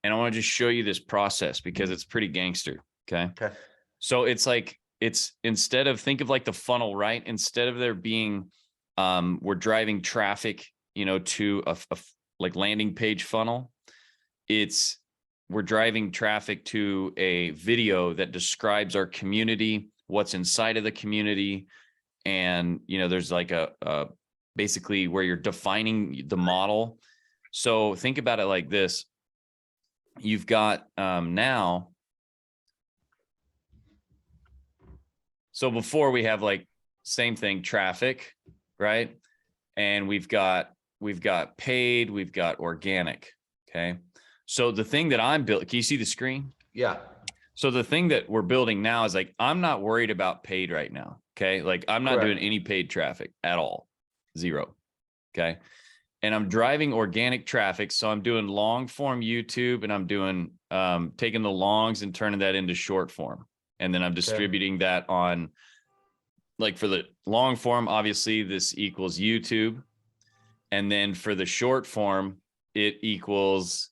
And I want to just show you this process because it's pretty gangster. Okay. Okay. So it's like, it's instead of, think of like the funnel, right? Instead of there being, we're driving traffic, to a like landing page funnel. We're driving traffic to a video that describes our community, what's inside of the community. And, there's like basically where you're defining the model. So think about it like this. You've got now. So before we have like same thing, traffic, right? And we've got paid, we've got organic. Okay. So the thing that I'm building, can you see the screen? Yeah. So the thing that we're building now is like, I'm not worried about paid right now. Okay. Like I'm not doing any paid traffic at all. 0. Okay. And I'm driving organic traffic. So I'm doing long form YouTube, and I'm doing, taking the longs and turning that into short form. And then I'm distributing that on, like, for the long form, obviously this equals YouTube. And then for the short form, it equals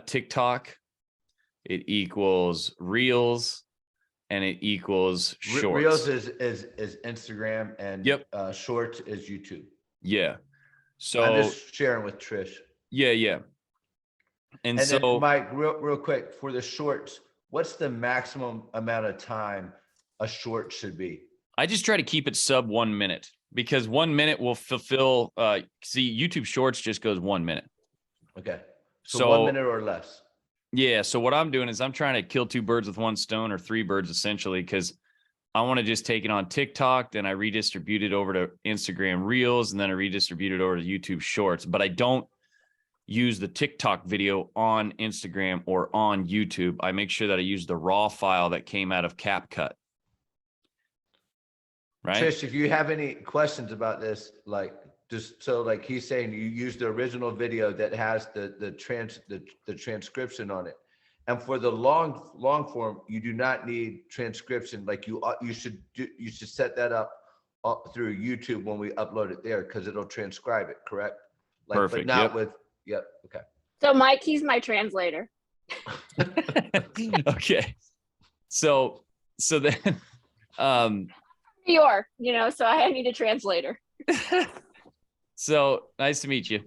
TikTok, it equals Reels, and it equals Shorts. Reels is Instagram, and Shorts is YouTube. Yeah. So I'm just sharing with Trish. Yeah. And so then Mike, real quick, for the shorts, what's the maximum amount of time a short should be? I just try to keep it sub 1 minute, because 1 minute will fulfill, see, YouTube Shorts just goes 1 minute. Okay. So 1 minute or less. Yeah. So what I'm doing is I'm trying to kill 2 birds with 1 stone, or 3 birds essentially, because I want to just take it on TikTok, then I redistribute it over to Instagram Reels, and then I redistribute it over to YouTube Shorts. But I don't use the TikTok video on Instagram or on YouTube. I make sure that I use the raw file that came out of CapCut. Right. Trish, if you have any questions about this, like, just so, like he's saying, you use the original video that has the transcription on it. And for the long form, you do not need transcription. Like you should set that up through YouTube when we upload it there, because it'll transcribe it, correct? Like, perfect. But not with, okay. So Mike, he's my translator. Okay. So then, New York, so I need a translator. So nice to meet you.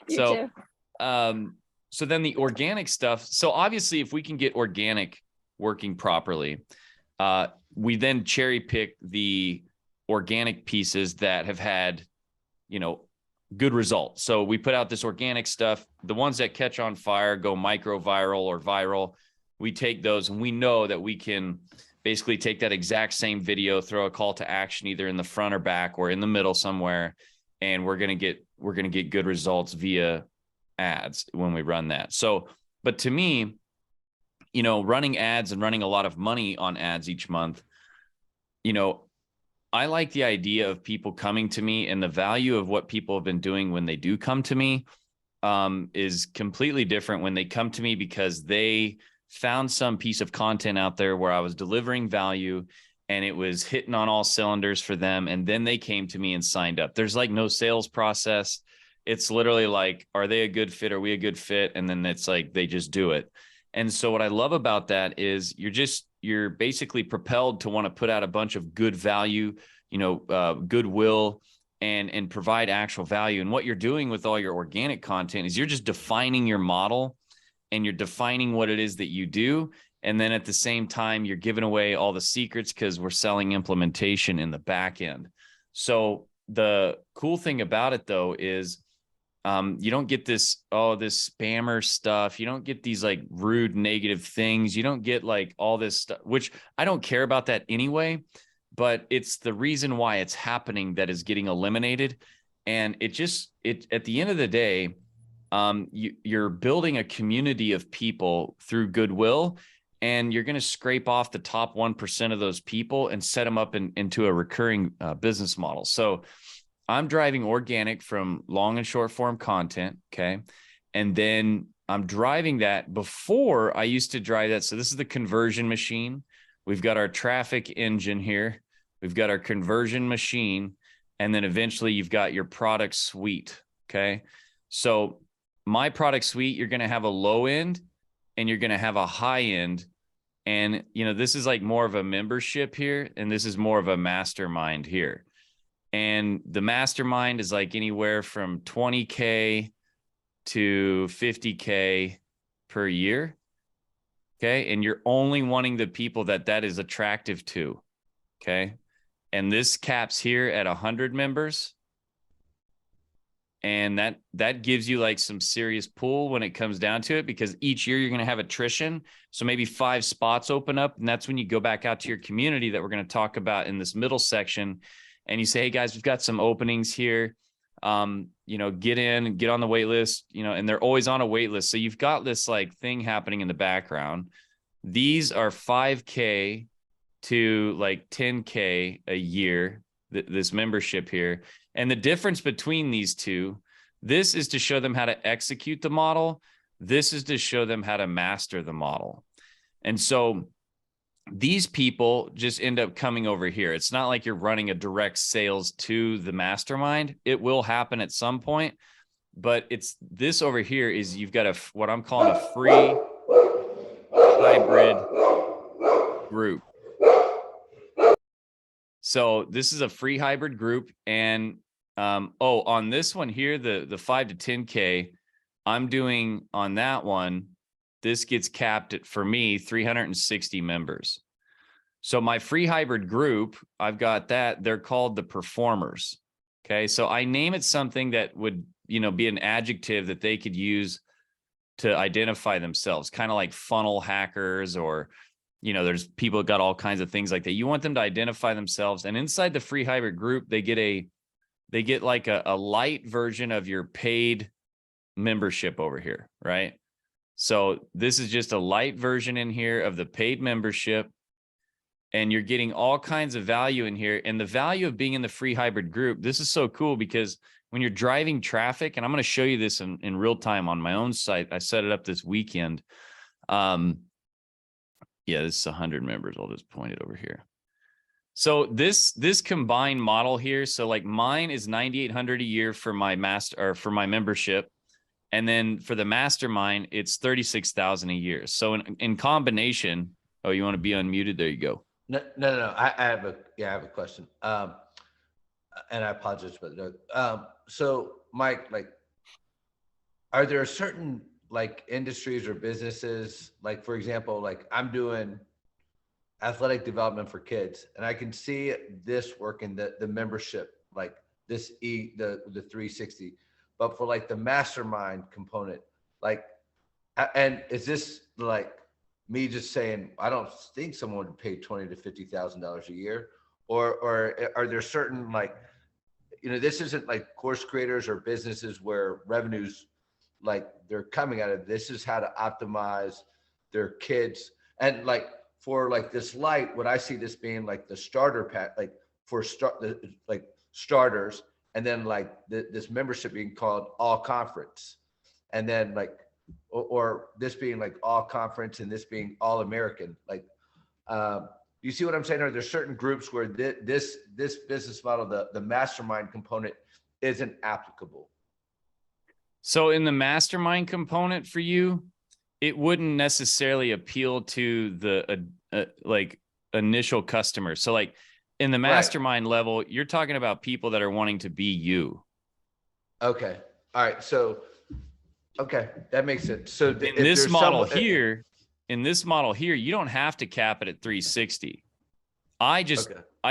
You too. So then the organic stuff. So obviously, if we can get organic working properly, we then cherry pick the organic pieces that have had, good results. So we put out this organic stuff. The ones that catch on fire, go micro viral or viral. We take those, and we know that we can basically take that exact same video, throw a call to action either in the front or back or in the middle somewhere, and we're going to get good results via ads when we run that. So, but to me, running ads and running a lot of money on ads each month, I like the idea of people coming to me, and the value of what people have been doing when they do come to me is completely different when they come to me because they found some piece of content out there where I was delivering value and it was hitting on all cylinders for them. And then they came to me and signed up. There's like no sales process. It's literally like, are they a good fit? Are we a good fit? And then it's like, they just do it. And so what I love about that is you're basically propelled to want to put out a bunch of good value, goodwill, and provide actual value. And what you're doing with all your organic content is you're just defining your model, and you're defining what it is that you do. And then at the same time, you're giving away all the secrets because we're selling implementation in the back end. So the cool thing about it though is you don't get this spammer stuff. You don't get these like rude, negative things. You don't get like all this stuff, which I don't care about that anyway, but it's the reason why it's happening that is getting eliminated. And it at the end of the day, you're building a community of people through goodwill, and you're going to scrape off the top 1% of those people and set them up into a recurring business model. So I'm driving organic from long and short form content. Okay. And then I'm driving that. Before I used to drive that. So this is the conversion machine. We've got our traffic engine here. We've got our conversion machine. And then eventually you've got your product suite. Okay. So my product suite, you're going to have a low end and you're going to have a high end. And, you know, this is like more of a membership here, and this is more of a mastermind here. And the mastermind is like anywhere from 20K to 50K per year. Okay. And you're only wanting the people that is attractive to. Okay. And this caps here at 100 members. And that gives you like some serious pull when it comes down to it, because each year you're going to have attrition. So maybe 5 spots open up. And that's when you go back out to your community that we're going to talk about in this middle section. And you say, hey guys, we've got some openings here. You know, get in, get on the wait list, you know, and they're always on a wait list. So you've got this like thing happening in the background. These are 5K to like 10K a year, this membership here. And the difference between these two, this is to show them how to execute the model. This is to show them how to master the model. And so these people just end up coming over here. It's not like you're running a direct sales to the mastermind. It will happen at some point, but it's this over here is you've got what I'm calling a free hybrid group. So this is a free hybrid group. And on this one here, the 5 to 10K, I'm doing on that one, this gets capped at, for me, 360 members. So my free hybrid group, I've got that. They're called the performers. Okay. So I name it something that would, you know, be an adjective that they could use to identify themselves, kind of like funnel hackers, or, you know, there's people that got all kinds of things like that. You want them to identify themselves. And inside the free hybrid group, they get like a light version of your paid membership over here, right? So this is just a light version in here of the paid membership, and you're getting all kinds of value in here. And the value of being in the free hybrid group, this is so cool, because when you're driving traffic, and I'm going to show you this in real time on my own site, I set it up this weekend. Yeah, this is 100 members. I'll just point it over here. So this combined model here, so like mine is 9,800 a year for my for my membership. And then for the mastermind, it's 36,000 a year. So in combination, oh, you want to be unmuted? There you go. No. I have a question. And I apologize for the so Mike, like, are there certain like industries or businesses, like, for example, like I'm doing athletic development for kids, and I can see this working, the membership, like this the 360, but for like the mastermind component, like, and is this like me just saying, I don't think someone would pay $20,000 to $50,000 a year, or are there certain, like, you know, this isn't like course creators or businesses where revenues, like, they're coming out of, this is how to optimize their kids. And like, for like this light, what I see this being like the starter pack, like for like starters, and then like this membership being called all conference, and then like, or this being like all conference and this being all American. Like, you see what I'm saying? Are there certain groups where this business model, the mastermind component, isn't applicable? So in the mastermind component for you, it wouldn't necessarily appeal to the like initial customers. So like in the mastermind level, you're talking about people that are wanting to be you. Okay. All right. So, okay, that makes sense. So in this model here, you don't have to cap it at 360. I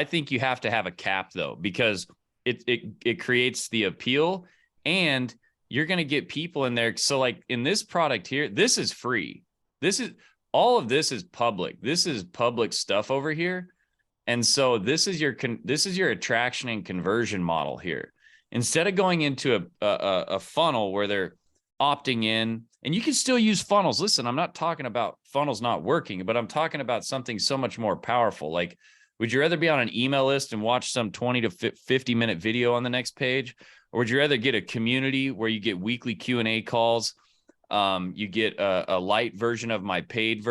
think you have to have a cap though, because it creates the appeal, and you're going to get people in there. So like in this product here, this is free. All of this is public. This is public stuff over here. And so this is your attraction and conversion model here. Instead of going into a funnel where they're opting in, and you can still use funnels. Listen, I'm not talking about funnels not working, but I'm talking about something so much more powerful. Like, would you rather be on an email list and watch some 20 to 50 minute video on the next page? Or would you rather get a community where you get weekly Q&A calls? You get a light version of my paid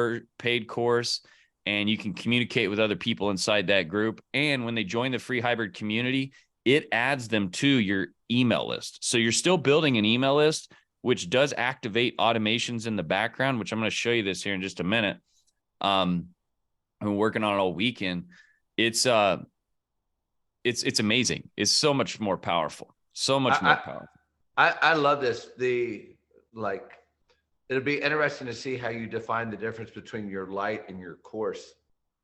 course, and you can communicate with other people inside that group. And when they join the free hybrid community, it adds them to your email list. So you're still building an email list which does activate automations in the background, which I'm going to show you this here in just a minute. I've been working on it all weekend. It's amazing. It's so much more powerful. So much more powerful. I love this. It'll be interesting to see how you define the difference between your light and your course.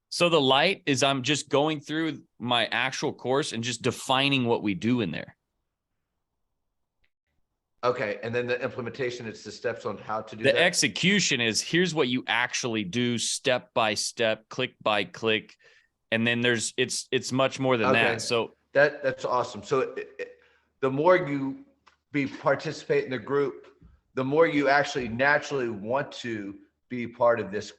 So the light is I'm just going through my actual course and just defining what we do in there. Okay. And then the implementation, it's the steps on how to do that. The execution is here's what you actually do step by step, click by click. And then it's much more than that. So that's awesome. So the more you participate in the group, the more you actually naturally want to be part of this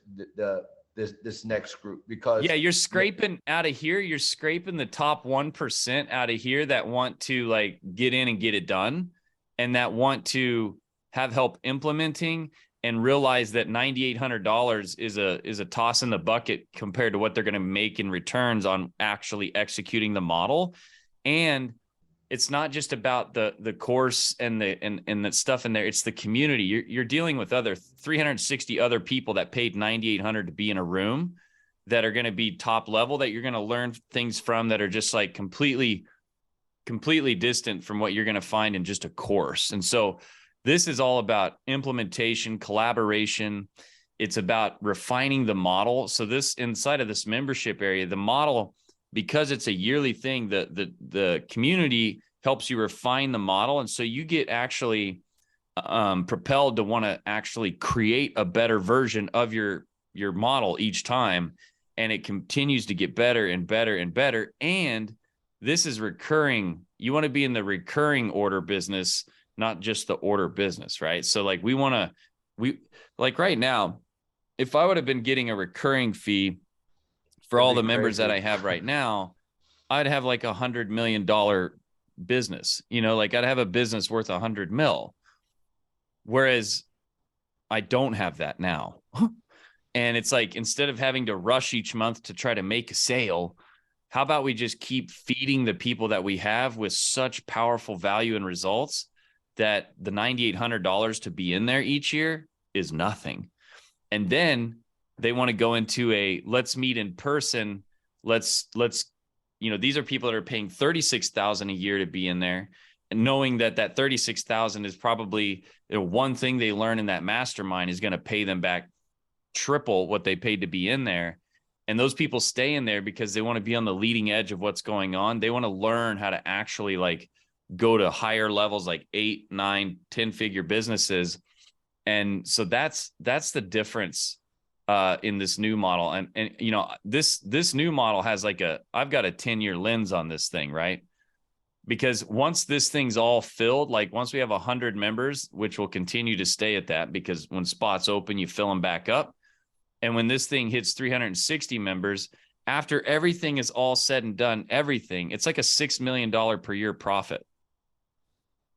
next group, because you're scraping out of here. You're scraping the top 1% out of here that want to like get in and get it done, and that want to have help implementing and realize that $9,800 is a toss in the bucket compared to what they're going to make in returns on actually executing the model. And it's not just about the course and the stuff in there. It's the community. You're dealing with other 360 other people that paid $9,800 to be in a room that are going to be top level, that you're going to learn things from, that are just like completely distant from what you're going to find in just a course. And so this is all about implementation, collaboration. It's about refining the model. So this inside of this membership area, the model, because it's a yearly thing, the community helps you refine the model. And so you get actually propelled to want to actually create a better version of your model each time. And it continues to get better and better and better. And this is recurring. You want to be in the recurring order business, not just the order business, right? So like like right now, if I would have been getting a recurring fee for all the members that I have right now, I'd have like $100 million business, like I'd have a business worth 100 mil. Whereas I don't have that now. And it's like, instead of having to rush each month to try to make a sale, how about we just keep feeding the people that we have with such powerful value and results that the $9,800 to be in there each year is nothing. And then they want to go into let's meet in person. Let's, these are people that are paying $36,000 a year to be in there, and knowing that $36,000 is probably one thing they learn in that mastermind is going to pay them back triple what they paid to be in there. And those people stay in there because they want to be on the leading edge of what's going on. They want to learn how to actually like go to higher levels, like 8, 9, 10-figure businesses. And so that's the difference in this new model. And this new model has I've got a 10-year lens on this thing, right? Because once this thing's all filled, like once we have 100 members, which will continue to stay at that, because when spots open, you fill them back up. And when this thing hits 360 members, after everything is all said and done, it's like a $6 million per year profit.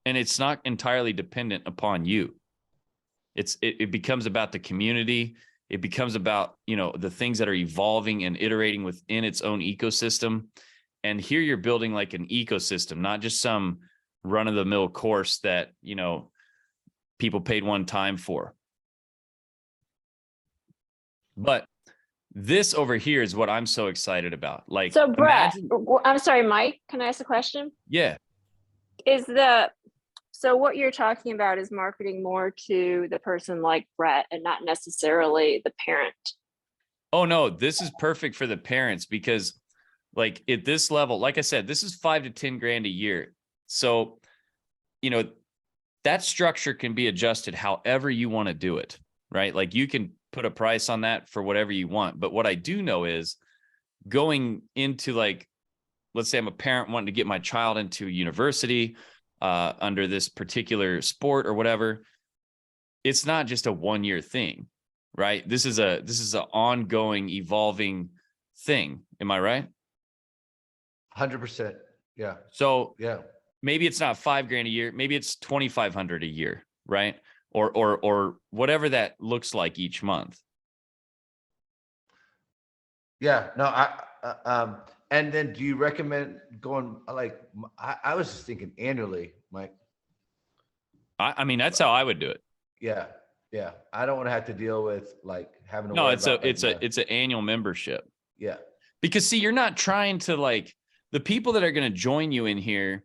And it's not entirely dependent upon you. It becomes about the community. It becomes about, the things that are evolving and iterating within its own ecosystem. And here you're building like an ecosystem, not just some run-of-the-mill course that, people paid one time for. But this over here is what I'm so excited about. Like, so Brett, I'm sorry, Mike, can I ask a question? Yeah. So what you're talking about is marketing more to the person like Brett and not necessarily the parent. Oh no, this is perfect for the parents, because like at this level, like I said, this is $5 to $10 grand a year. So, that structure can be adjusted however you want to do it, right? Like you can put a price on that for whatever you want. But what I do know is going into like, let's say I'm a parent wanting to get my child into university under this particular sport or whatever. It's not just a 1-year thing, right? This is an ongoing, evolving thing. Am I right? 100%. Yeah. So yeah, maybe it's not $5 grand a year. Maybe it's $2,500 a year, right? Or whatever that looks like each month. Yeah. No, and then do you recommend going like, I was just thinking annually, Mike. I mean, that's how I would do it. Yeah. Yeah. I don't want to have to deal with like having to No, worry it's about like it's an annual membership. yeah. Because see, you're not trying to like the people that are going to join you in here.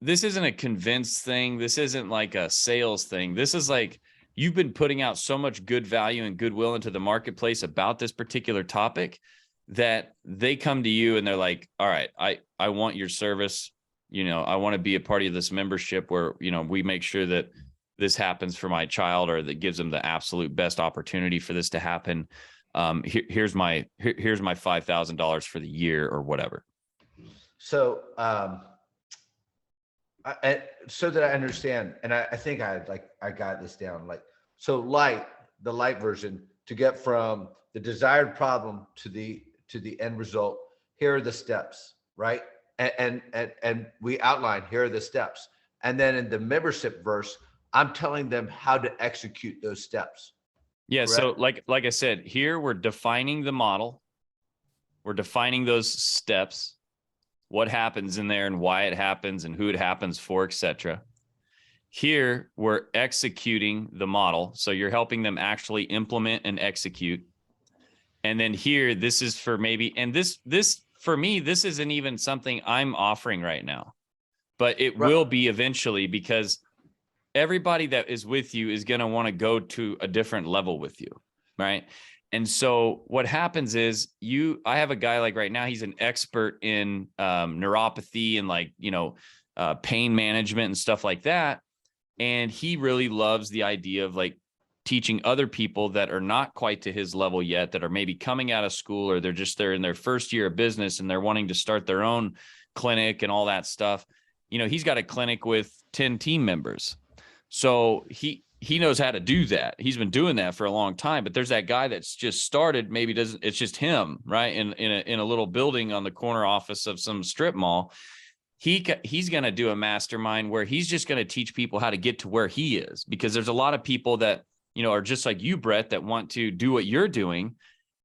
This isn't a convince thing. This isn't like a sales thing. This is like you've been putting out so much good value and goodwill into the marketplace about this particular topic that they come to you and they're like, all right, I want your service. You know, I want to be a part of this membership where, you know, we make sure that this happens for my child, or that gives them the absolute best opportunity for this to happen. Here's my $5,000 for the year or whatever. So, so that I understand, and I think I got this down. Like, so the light version, to get from the desired problem to the end result. Here are the steps, right? And we outline, here are the steps. And then in the membership verse, I'm telling them how to execute those steps. Yeah. Correct? So like I said, here we're defining the model. We're defining those steps, what happens in there and why it happens and who it happens for, etc. Here we're executing the model. So you're helping them actually implement and execute. And then here, this is for maybe, and this for me, this isn't even something I'm offering right now, but it will be eventually, because everybody that is with you is going to want to go to a different level with you. Right. And so what happens is I have a guy like right now, he's an expert in neuropathy and like, you know, pain management and stuff like that. And he really loves the idea of like teaching other people that are not quite to his level yet, that are maybe coming out of school, or they're in their first year of business and they're wanting to start their own clinic and all that stuff. You know, he's got a clinic with 10 team members. So he knows how to do that. He's been doing that for a long time, but there's that guy that's just started, maybe doesn't, it's just him, right? In a little building on the corner office of some strip mall. He's going to do a mastermind where he's just going to teach people how to get to where he is, because there's a lot of people that, you know, are just like you, Brett, that want to do what you're doing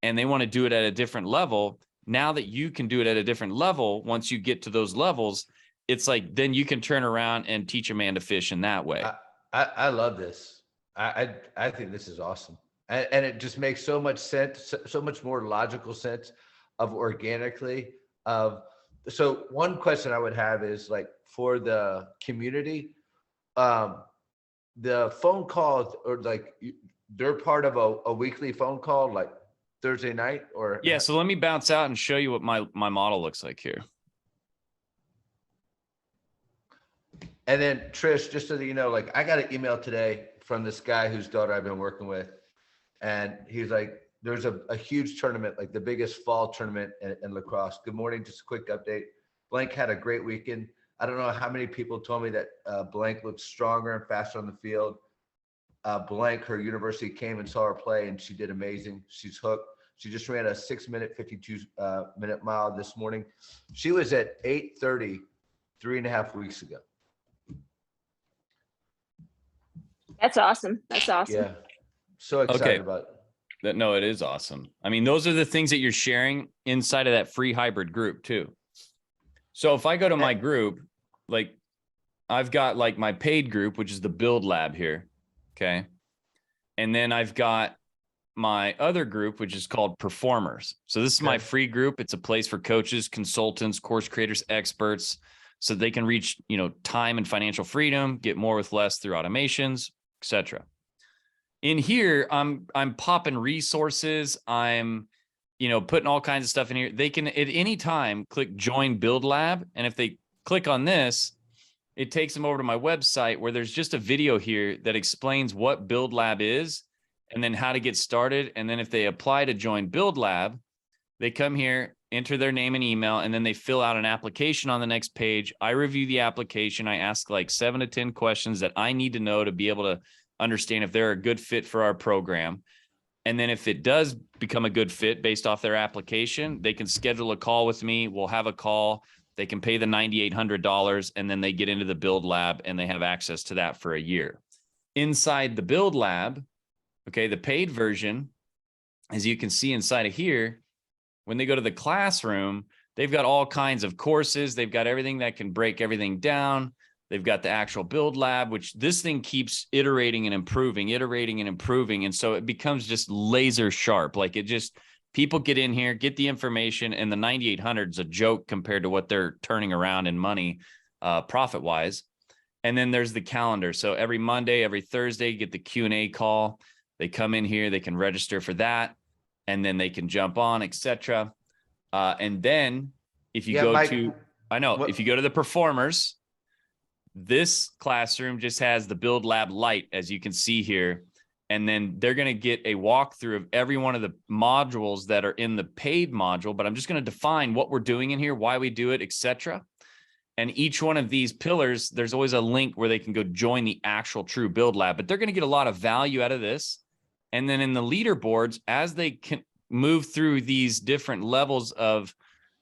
and they want to do it at a different level. Now that you can do it at a different level, once you get to those levels, it's like, then you can turn around and teach a man to fish in that way. I love this. I think this is awesome. And it just makes so much sense, so much more logical sense of organically of. So one question I would have is like for the community, the phone calls, or like they're part of a weekly phone call, like Thursday night, or yeah. So let me bounce out and show you what my model looks like here. And then Trish, just so that you know, like I got an email today from this guy whose daughter I've been working with, and he's like, there's a huge tournament, like the biggest fall tournament in lacrosse. Good morning, just a quick update. Blank had a great weekend. I don't know how many people told me that Blank looks stronger and faster on the field. Blank, her university came and saw her play, and she did amazing. She's hooked. She just ran a 6-minute, 52-minute mile this morning. She was at 8:30 3.5 weeks ago. That's awesome. That's awesome. Yeah. So excited about it. No, it is awesome. I mean, those are the things that you're sharing inside of that free hybrid group too. So if I go to my group, like I've got like my paid group, which is the Build Lab here. Okay. And then I've got my other group, which is called Performers. So this is my free group. It's a place for coaches, consultants, course creators, experts, so they can reach, you know, time and financial freedom, get more with less through automations, etc. In here, I'm popping resources. I'm, you know, putting all kinds of stuff in here. They can at any time click join Build Lab. And if they click on this, it takes them over to my website where there's just a video here that explains what Build Lab is and then how to get started. And then if they apply to join Build Lab, they come here, enter their name and email, and then they fill out an application on the next page. I review the application. I ask like 7 to 10 questions that I need to know to be able to understand if they're a good fit for our program. And then if it does become a good fit based off their application, they can schedule a call with me. We'll have a call. They can pay the $9,800, and then they get into the Build Lab and they have access to that for a year. Inside the Build Lab, okay, the paid version, as you can see inside of here, when they go to the classroom, they've got all kinds of courses. They've got everything that can break everything down. They've got the actual build lab, which this thing keeps iterating and improving. And so it becomes just laser sharp. Like it just, people get in here, get the information, and the 9,800 is a joke compared to what they're turning around in money, profit wise. And then there's the calendar. So every Monday, every Thursday, you get the Q&A call. They come in here, they can register for that, and then they can jump on, etc. And then if you go Mike, to, I know, if you go to the performers, this classroom just has the Build Lab Lite, as you can see here. And then they're going to get a walkthrough of every one of the modules that are in the paid module. But I'm just going to define what we're doing in here, why we do it, etc. And each one of these pillars, there's always a link where they can go join the actual true Build Lab. But they're going to get a lot of value out of this. And then in the leaderboards, as they can move through these different levels of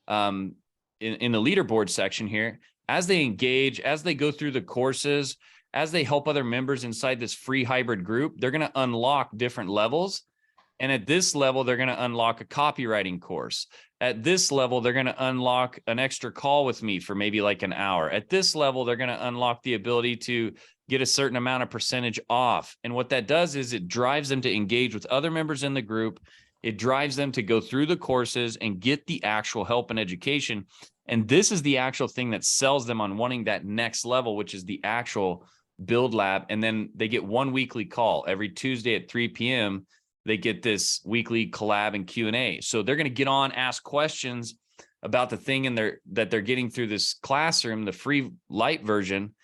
in the leaderboard section here, as they engage, as they go through the courses, as they help other members inside this free hybrid group, they're going to unlock different levels. And at this level, they're going to unlock a copywriting course. At this level, they're going to unlock an extra call with me for maybe like an hour. At this level, they're going to unlock the ability to get a certain amount of percentage off. And what that does is it drives them to engage with other members in the group. It drives them to go through the courses and get the actual help and education. And this is the actual thing that sells them on wanting that next level, which is the actual Build Lab. And then they get one weekly call every Tuesday at 3 p.m. They get this weekly collab and Q&A. So they're going to get on, ask questions about the thing that they're getting through this classroom, the free light version.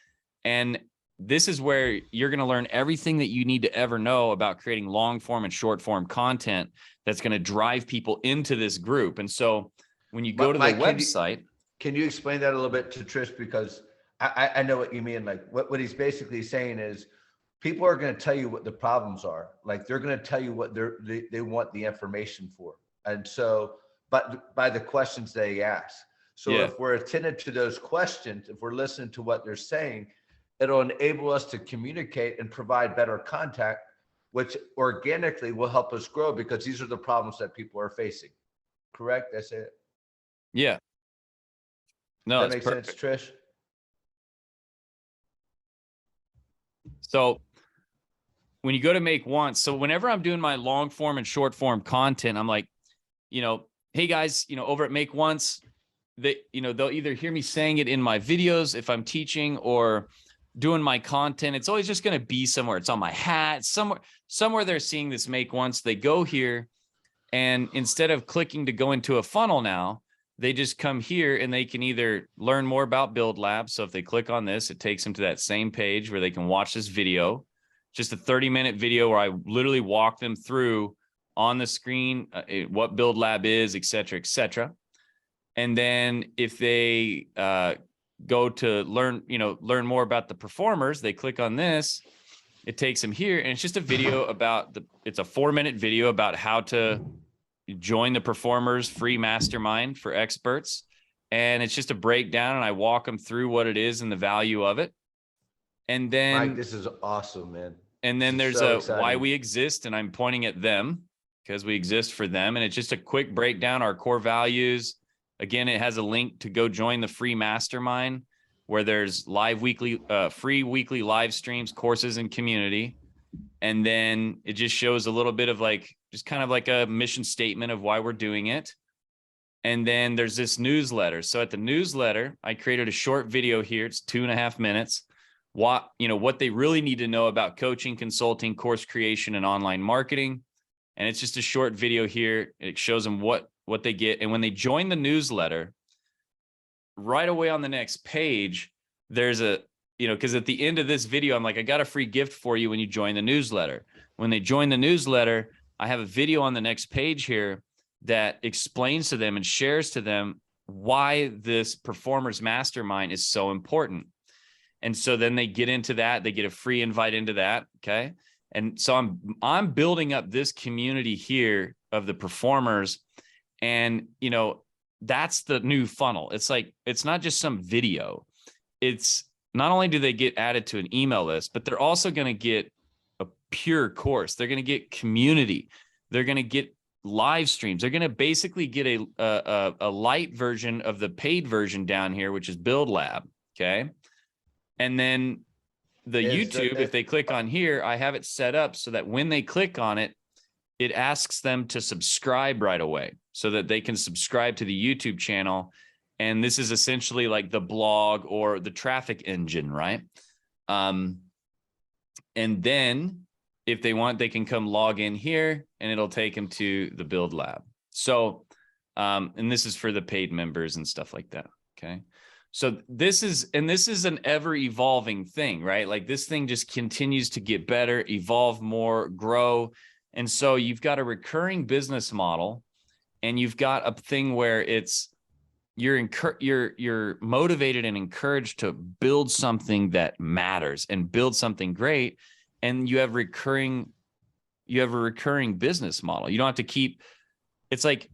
And this is where you're going to learn everything that you need to ever know about creating long form and short form content that's going to drive people into this group. And so when you go to the website, can you explain that a little bit to Trish? Because I know what you mean. Like what he's basically saying is people are going to tell you what the problems are. Like they're going to tell you what they want the information for. And so, but by the questions they ask. So if we're attentive to those questions, if we're listening to what they're saying, it'll enable us to communicate and provide better contact, which organically will help us grow because these are the problems that people are facing. Correct? That's it. Yeah. No, that makes sense, Trish? So when you go to make once, so whenever I'm doing my long form and short form content, I'm like, hey guys, over at Make Once, they'll either hear me saying it in my videos if I'm teaching or doing my content. It's always just going to be somewhere. It's on my hat, somewhere they're seeing this Make Once. They go here, and instead of clicking to go into a funnel now, they just come here and they can either learn more about Build Lab. So if they click on this, it takes them to that same page where they can watch this video, just a 30-minute video where I literally walk them through on the screen what Build Lab is, et cetera, et cetera. And then if they go to learn more about the performers, they click on this, it takes them here, and it's just a video about it's a 4-minute video about how to join the performers free mastermind for experts. And it's just a breakdown, and I walk them through what it is and the value of it. And then Mike, this is awesome, man. And then there's why we exist, and I'm pointing at them because we exist for them. And it's just a quick breakdown, our core values. Again, it has a link to go join the free mastermind where there's free weekly live streams, courses, and community. And then it just shows a little bit of just kind of like a mission statement of why we're doing it. And then there's this newsletter. So at the newsletter, I created a short video here. It's 2.5 minutes. What they really need to know about coaching, consulting, course creation, and online marketing. And it's just a short video here. It shows them what they get. And when they join the newsletter, right away on the next page, there's because at the end of this video, I'm like, I got a free gift for you when you join the newsletter. When they join the newsletter, I have a video on the next page here that explains to them and shares to them why this performers mastermind is so important. And so then they get into that, they get a free invite into that. Okay. And so I'm building up this community here of the performers. And, that's the new funnel. It's like, it's not just some video. It's not only do they get added to an email list, but they're also going to get a pure course. They're going to get community. They're going to get live streams. They're going to basically get a light version of the paid version down here, which is Build Lab. Okay. And then the YouTube, if they click on here, I have it set up so that when they click on it, it asks them to subscribe right away so that they can subscribe to the YouTube channel. And this is essentially like the blog or the traffic engine, right? And then if they want, they can come log in here and it'll take them to the Build Lab. So, and this is for the paid members and stuff like that. Okay. So this is an ever evolving thing, right? Like this thing just continues to get better, evolve more, grow. And so you've got a recurring business model and you've got a thing where it's, you're motivated and encouraged to build something that matters and build something great. And you have a recurring business model. You don't have to keep, it's like,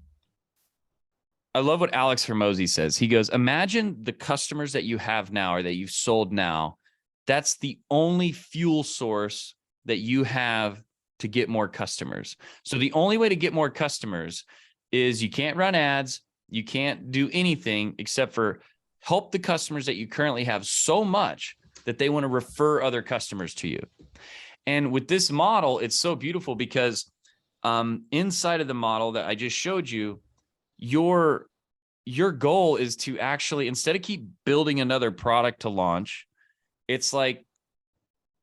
I love what Alex Hermosi says. He goes, imagine the customers that you have now or that you've sold now. That's the only fuel source that you have to get more customers. So the only way to get more customers is you can't run ads. You can't do anything except for help the customers that you currently have so much that they want to refer other customers to you. And with this model, it's so beautiful because inside of the model that I just showed you, your goal is to actually, instead of keep building another product to launch, it's like,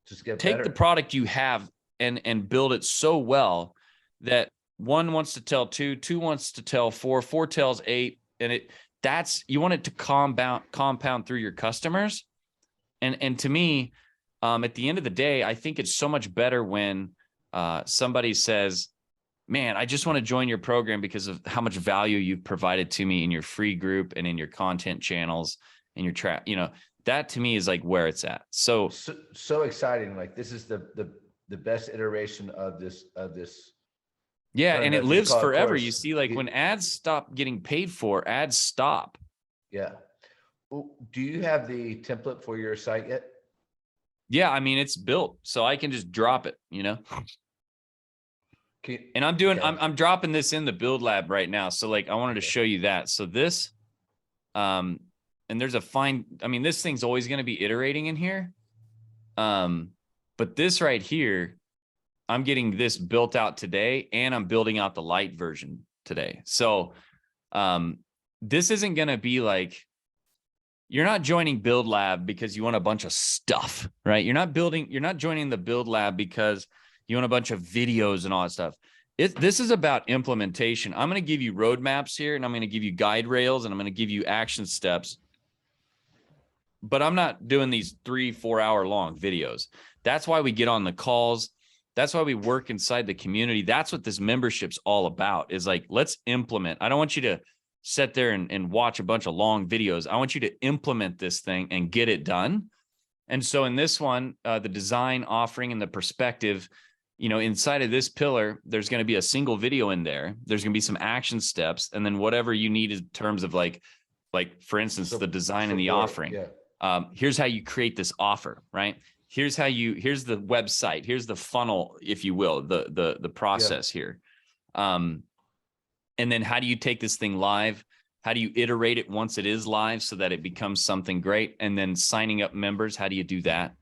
just get take better. the product you have and build it so well that one wants to tell two wants to tell four tells eight. And you want it to compound through your customers. And to me, at the end of the day, I think it's so much better when somebody says, man, I just want to join your program because of how much value you've provided to me in your free group and in your content channels and your that to me is like where it's at. So exciting. Like this is the best iteration of this. Yeah. And it lives forever. Course. You see, like when ads stop getting paid for, ads stop. Yeah. Do you have the template for your site yet? Yeah. I mean, it's built, so I can just drop it, And I'm doing, okay. I'm dropping this in the Build Lab right now. So like, I wanted to show you that. So this, and there's this thing's always going to be iterating in here. But this right here, I'm getting this built out today and I'm building out the light version today. So, this isn't going to be like, you're not joining Build Lab because you want a bunch of stuff, right? You're not joining the Build Lab because you want a bunch of videos and all that stuff. This is about implementation. I'm going to give you roadmaps here and I'm going to give you guide rails and I'm going to give you action steps. But I'm not doing these 3-4 hour long videos. That's why we get on the calls. That's why we work inside the community. That's what this membership's all about, is like, let's implement. I don't want you to sit there and watch a bunch of long videos. I want you to implement this thing and get it done. And so in this one, the design, offering, and the perspective, inside of this pillar, there's going to be a single video in there. There's going to be some action steps, and then whatever you need in terms of like for instance, the design and the offering. Yeah. Here's how you create this offer, right? Here's the website. Here's the funnel, if you will, the process here. And then how do you take this thing live? How do you iterate it once it is live so that it becomes something great? And then signing up members, how do you do that?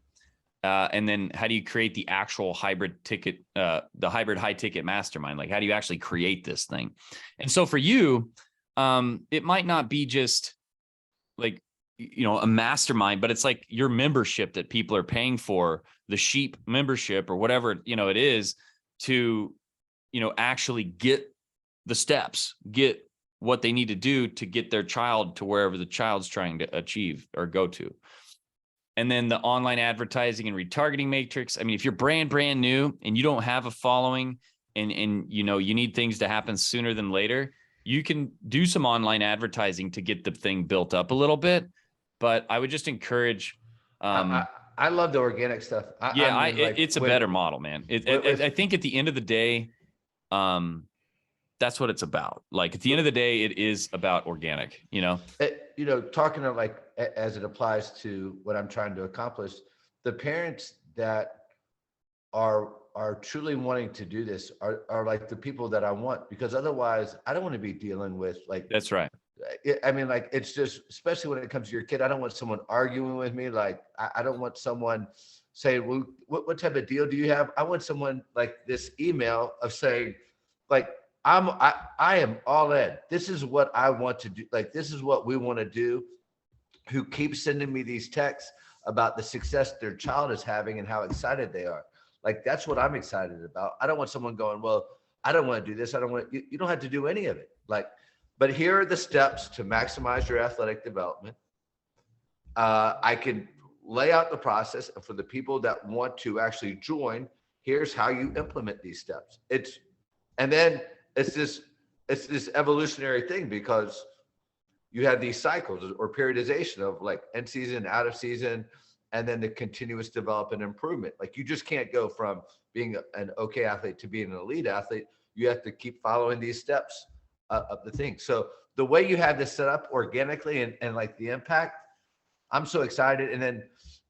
And then how do you create the actual hybrid ticket, the hybrid high ticket mastermind? Like, how do you actually create this thing? And so for you, it might not be just like, a mastermind, but it's like your membership that people are paying for, the sheep membership or whatever, it is, to, actually get the steps, get what they need to do to get their child to wherever the child's trying to achieve or go to. And then the online advertising and retargeting matrix. I mean, if you're brand new and you don't have a following and you need things to happen sooner than later, you can do some online advertising to get the thing built up a little bit. But I would just encourage. I love the organic stuff. It's a better model, man. I think at the end of the day, that's what it's about. Like at the end of the day, it is about organic, talking to like, as it applies to what I'm trying to accomplish, the parents that are truly wanting to do this are like the people that I want, because otherwise I don't want to be dealing with like, that's right, I mean, like, it's just, especially when it comes to your kid, I don't want someone arguing with me. Like, I don't want someone saying, well, what type of deal do you have? I want someone like this email of saying, like, I am all in. This is what I want to do. Like, this is what we want to do. Who keeps sending me these texts about the success their child is having and how excited they are. Like, that's what I'm excited about. I don't want someone going, well, I don't want to do this. I don't want you don't have to do any of it. Like, but here are the steps to maximize your athletic development. I can lay out the process, and for the people that want to actually join, here's how you implement these steps. And then it's this evolutionary thing, because you have these cycles or periodization of like end season, out of season, and then the continuous development and improvement. Like, you just can't go from being an okay athlete to being an elite athlete. You have to keep following these steps of the thing. So the way you have this set up organically and like the impact, I'm so excited. And then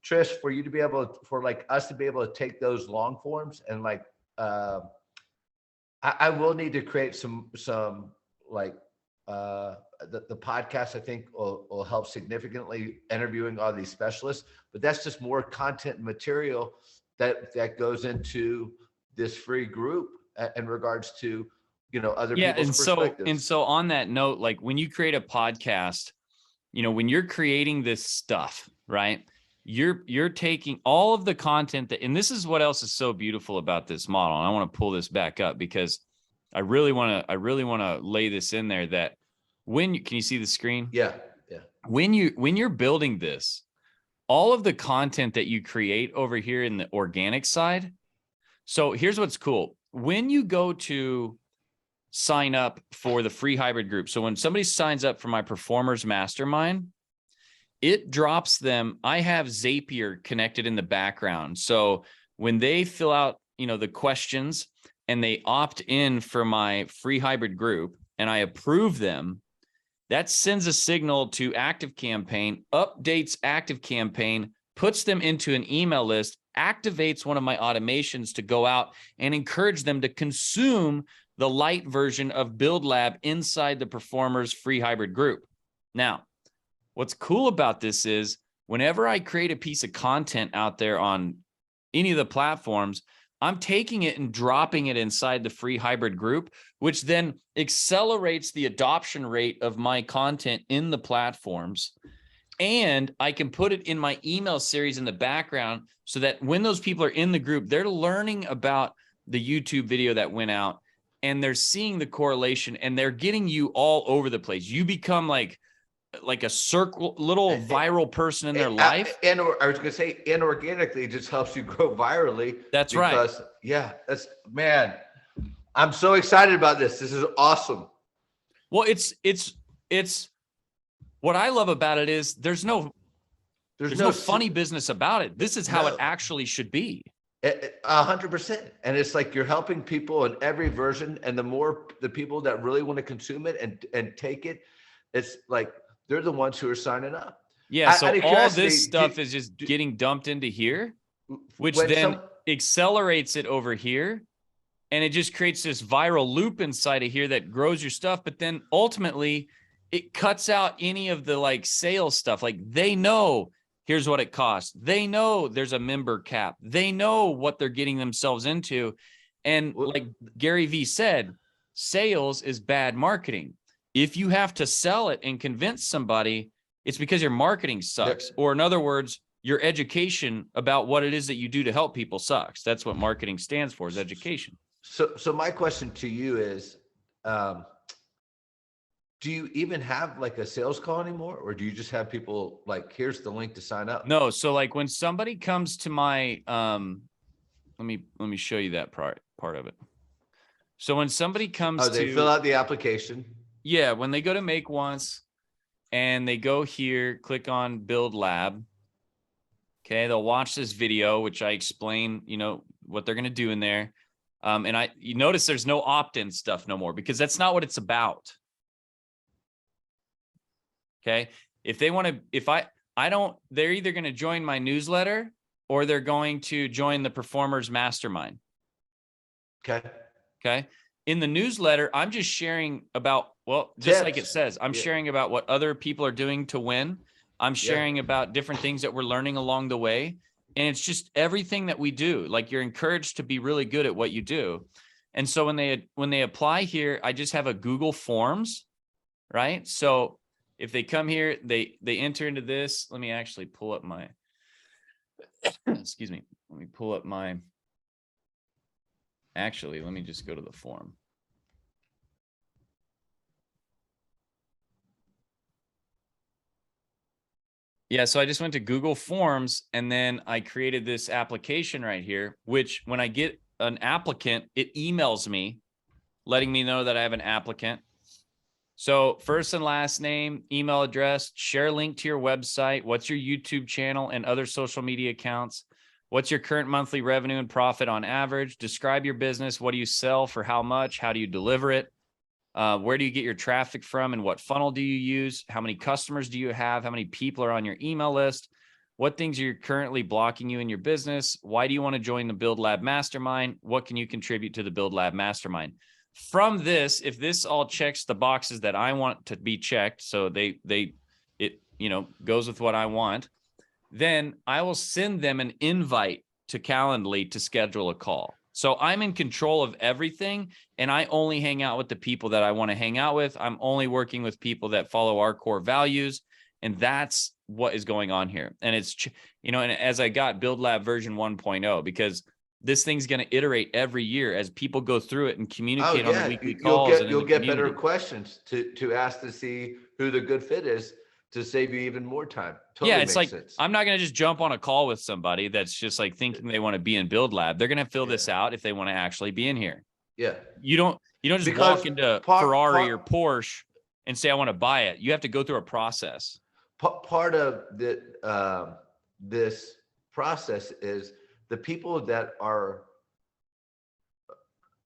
Trish, for you to be able to, for like us to be able to take those long forms and like, I will need to create some like, the podcast, I think will help significantly, interviewing all these specialists, but that's just more content and material that goes into this free group in regards to, other people's perspectives. And so on that note, like when you create a podcast, when you're creating this stuff, right, you're taking all of the content and this is what else is so beautiful about this model. And I want to pull this back up because I really want to lay this in there that can you see the screen? Yeah. When you're building this, all of the content that you create over here in the organic side. So here's what's cool. When you go to sign up for the free hybrid group. So when somebody signs up for my Performers Mastermind, it drops them. I have Zapier connected in the background. So when they fill out, the questions and they opt in for my free hybrid group and I approve them, that sends a signal to ActiveCampaign, updates ActiveCampaign, puts them into an email list, activates one of my automations to go out and encourage them to consume the light version of Build Lab inside the Performers free hybrid group. Now, what's cool about this is whenever I create a piece of content out there on any of the platforms, I'm taking it and dropping it inside the free hybrid group, which then accelerates the adoption rate of my content in the platforms. And I can put it in my email series in the background so that when those people are in the group, they're learning about the YouTube video that went out and they're seeing the correlation and they're getting you all over the place. You become like a little viral person in their life. And I was going to say, inorganically, it just helps you grow virally. That's right. Yeah, man, I'm so excited about this. This is awesome. Well, it's what I love about it is there's no funny business about it. This is how it actually should be. 100%. And it's like you're helping people in every version. And the people that really want to consume it and take it, it's like, they're the ones who are signing up. Yeah. So all this stuff is just getting dumped into here, which then accelerates it over here. And it just creates this viral loop inside of here that grows your stuff. But then ultimately it cuts out any of the like sales stuff. Like they know here's what it costs. They know there's a member cap. They know what they're getting themselves into. And like Gary Vee said, sales is bad marketing. If you have to sell it and convince somebody, it's because your marketing sucks. Or in other words, your education about what it is that you do to help people sucks. That's what marketing stands for, is education. So my question to you is, do you even have like a sales call anymore? Or do you just have people like, here's the link to sign up? No. So like when somebody comes to my, let me show you that part of it. So when somebody comes they fill out the application. Yeah, when they go to Make Once and they go here, click on Build Lab. Okay, they'll watch this video, which I explain, what they're going to do in there. And you notice there's no opt-in stuff no more because that's not what it's about. Okay, if they want to, they're either going to join my newsletter or they're going to join the Performers Mastermind. Okay. in the newsletter, I'm just sharing about, well, just like it Tips. says, I'm Yeah. sharing about what other people are doing to win. I'm Yeah. sharing about different things that we're learning along the way. And it's just everything that we do. Like, you're encouraged to be really good at what you do. And so when they apply here, I just have a Google Forms, right? So if they come here, they enter into this. Let me actually pull up my, excuse me. Let me pull up my, actually, let me just go to the form. Yeah, so I just went to Google Forms, and then I created this application right here, which when I get an applicant, it emails me letting me know that I have an applicant. So first and last name, email address, share link to your website, what's your YouTube channel and other social media accounts, what's your current monthly revenue and profit on average, describe your business, what do you sell for how much, how do you deliver it, where do you get your traffic from, and what funnel do you use, how many customers do you have, how many people are on your email list, what things are currently blocking you in your business, why do you want to join the Build Lab Mastermind, what can you contribute to the Build Lab Mastermind. From this, if this all checks the boxes that I want to be checked, so it goes with what I want, then I will send them an invite to Calendly to schedule a call. So I'm in control of everything, and I only hang out with the people that I want to hang out with. I'm only working with people that follow our core values, and that's what is going on here. And it's, and as I got Build Lab version 1.0, because this thing's going to iterate every year as people go through it and communicate on the weekly calls. You'll get better questions to ask to see who the good fit is to save you even more time. Totally, yeah, it's like sense. I'm not going to just jump on a call with somebody that's just like thinking they want to be in Build Lab. They're going to fill this out if they want to actually be in here. Yeah. You don't just walk into Ferrari or Porsche and say, I want to buy it. You have to go through a process. Part of this process is the people that are,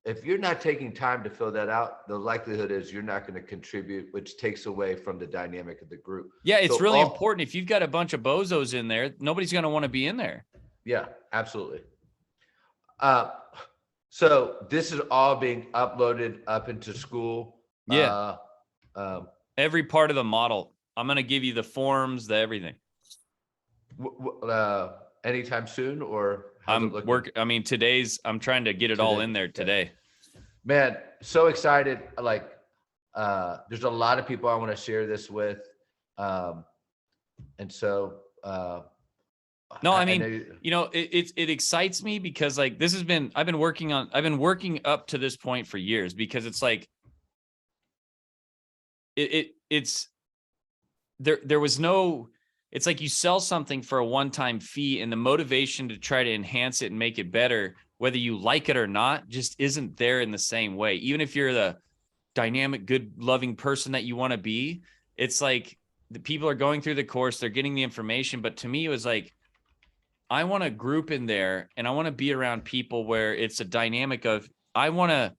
if you're not taking time to fill that out, the likelihood is you're not going to contribute, which takes away from the dynamic of the group. Yeah, it's really important. If you've got a bunch of bozos in there, nobody's going to want to be in there. Yeah, absolutely. So this is all being uploaded up into Skool. Yeah. Every part of the model. I'm going to give you the forms, the everything. Anytime soon, or I'm trying to get it all in there today. Man, so excited. Like, there's a lot of people I want to share this with. And so, no, I mean, it excites me because like, I've been working up to this point for years, because it's like, there was no, it's like you sell something for a one-time fee, and the motivation to try to enhance it and make it better, whether you like it or not, just isn't there in the same way. Even if you're the dynamic, good, loving person that you want to be, it's like the people are going through the course, they're getting the information. But to me, it was like, I want to group in there, and I want to be around people where it's a dynamic of, I want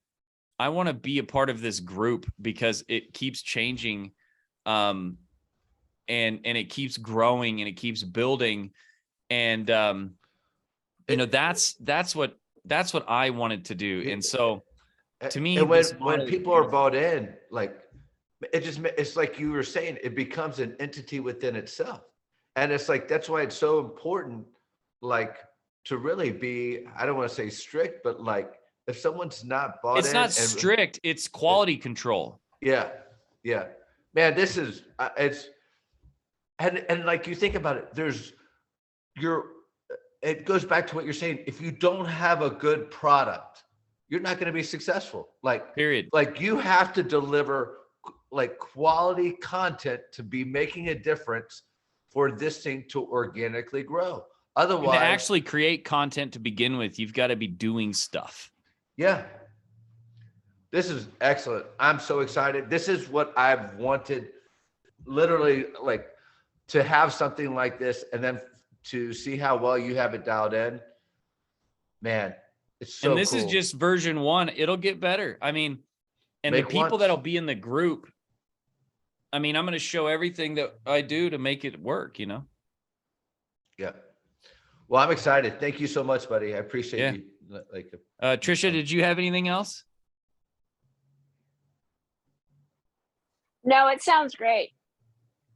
to be a part of this group because it keeps changing. And it keeps growing and it keeps building. And, that's what I wanted to do. And so to me, and when people are bought in, like, it's like you were saying, it becomes an entity within itself. And it's like, that's why it's so important, like, to really be, I don't want to say strict, but like, if someone's not bought in. It's not strict, it's quality control. Yeah. Yeah, man, this is, and like, you think about it, it goes back to what you're saying. If you don't have a good product, you're not going to be successful. Like, period. Like, you have to deliver like quality content to be making a difference for this thing to organically grow. Otherwise, and to actually create content to begin with, you've got to be doing stuff. Yeah. This is excellent. I'm so excited. This is what I've wanted, literally, like, to have something like this, and then to see how well you have it dialed in. Man, it's so cool. And this is just version 1. It'll get better. I mean, and the people that'll be in the group, I mean, I'm going to show everything that I do to make it work, Yeah. Well, I'm excited. Thank you so much, buddy. I appreciate you. Trisha, did you have anything else? No, it sounds great.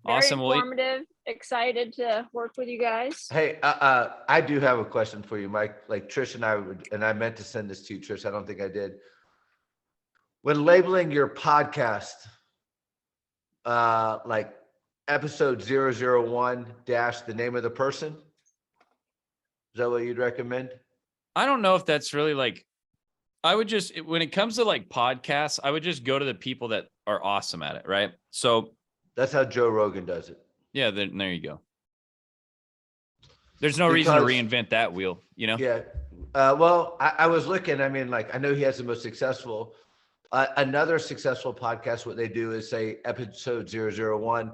Very Awesome. Well, informative. Excited to work with you guys. Hey, I do have a question for you, Mike. Like Trish and I meant to send this to you, Trish. I don't think I did. When labeling your podcast, like episode 001 dash the name of the person, is that what you'd recommend? I don't know if that's really like, I would just, when it comes to like podcasts, I would just go to the people that are awesome at it, right? So that's how Joe Rogan does it. Yeah, there you go. There's no reason to reinvent that wheel, you know? Yeah. Well, I was looking, I mean, like, I know he has the most successful, another successful podcast, what they do is say episode 001,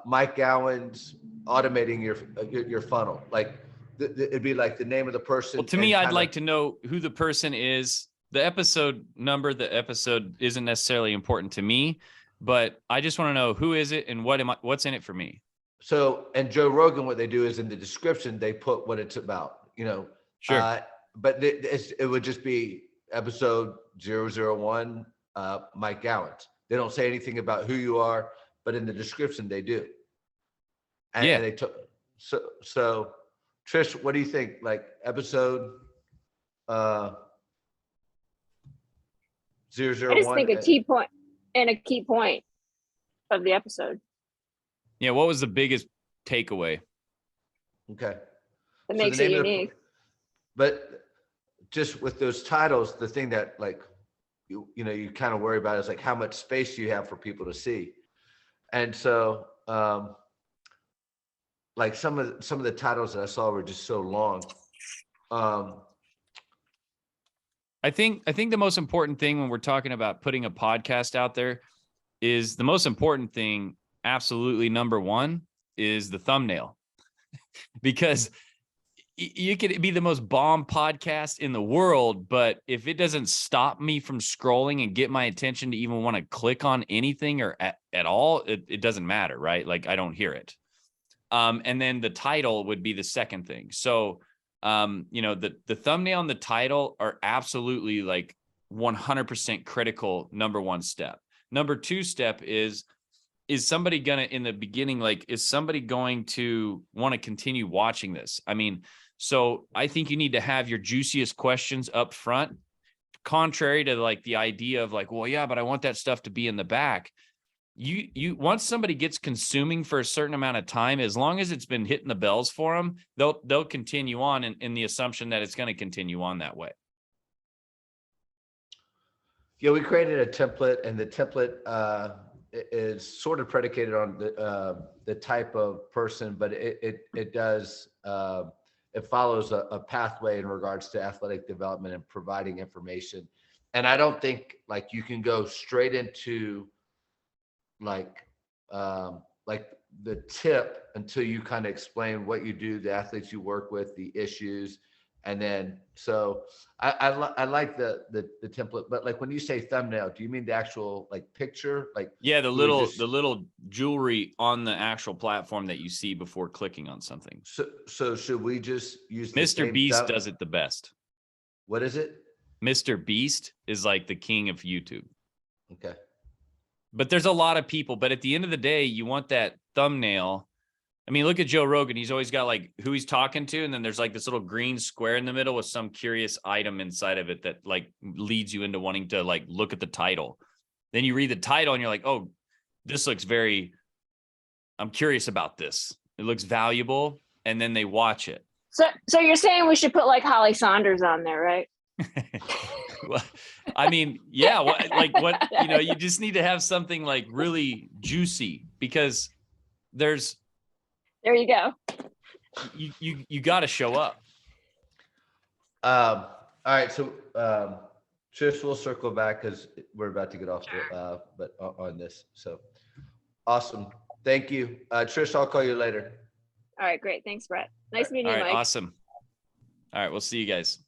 Mike Gowan's automating your funnel. Like it'd be like the name of the person. Well, to me, I'd like to know who the person is. The episode number, the episode isn't necessarily important to me, but I just want to know who is it and what's in it for me. So, and Joe Rogan, what they do is in the description, they put what it's about, you know. Sure. But it would just be episode 001, Mike Gowans. They don't say anything about who you are, but in the description they do. And, yeah. And they took, so Trish, what do you think? Like episode 001? I just think a key point of the episode. Yeah. What was the biggest takeaway? Okay. That makes it unique. But just with those titles, the thing that like, you know, you kind of worry about is like how much space you have for people to see. And so, like some of the titles that I saw were just so long. I think the most important thing when we're talking about putting a podcast out there is the most important thing. Absolutely. Number one is the thumbnail, because you could be the most bomb podcast in the world, but if it doesn't stop me from scrolling and get my attention to even want to click on anything or at all, it doesn't matter, right? Like I don't hear it. And then the title would be the second thing. So, you know, the thumbnail and the title are absolutely like 100% critical. Number one step. Number two step is somebody gonna, in the beginning, like, is somebody going to want to continue watching this? I mean, so I think you need to have your juiciest questions up front, contrary to like the idea of like, well, yeah, but I want that stuff to be in the back. You once somebody gets consuming for a certain amount of time, as long as it's been hitting the bells for them, they'll continue on in the assumption that it's going to continue on that way. Yeah, we created a template, and the template is sort of predicated on the type of person, but it does it follows a pathway in regards to athletic development and providing information. And I don't think like you can go straight into like the tip until you kind of explain what you do, the athletes you work with, the issues. And then, so I like the template, but like when you say thumbnail, do you mean the actual like picture? Like, yeah, the little jewelry on the actual platform that you see before clicking on something. So should we just use Mr. Beast does it the best. What is it? Mr. Beast is like the king of YouTube. Okay. But there's a lot of people, but at the end of the day, you want that thumbnail. I mean, look at Joe Rogan. He's always got like who he's talking to. And then there's like this little green square in the middle with some curious item inside of it that like leads you into wanting to like look at the title. Then you read the title and you're like, oh, this looks I'm curious about this. It looks valuable. And then they watch it. So you're saying we should put like Holly Saunders on there, right? Well, I mean, yeah, you just need to have something like really juicy, because there you go. You got to show up. All right. So, Trish, we'll circle back because we're about to get off, but on this. So awesome. Thank you. Trish, I'll call you later. All right. Great. Thanks, Brett. Nice meeting you, Mike. Awesome. All right. We'll see you guys.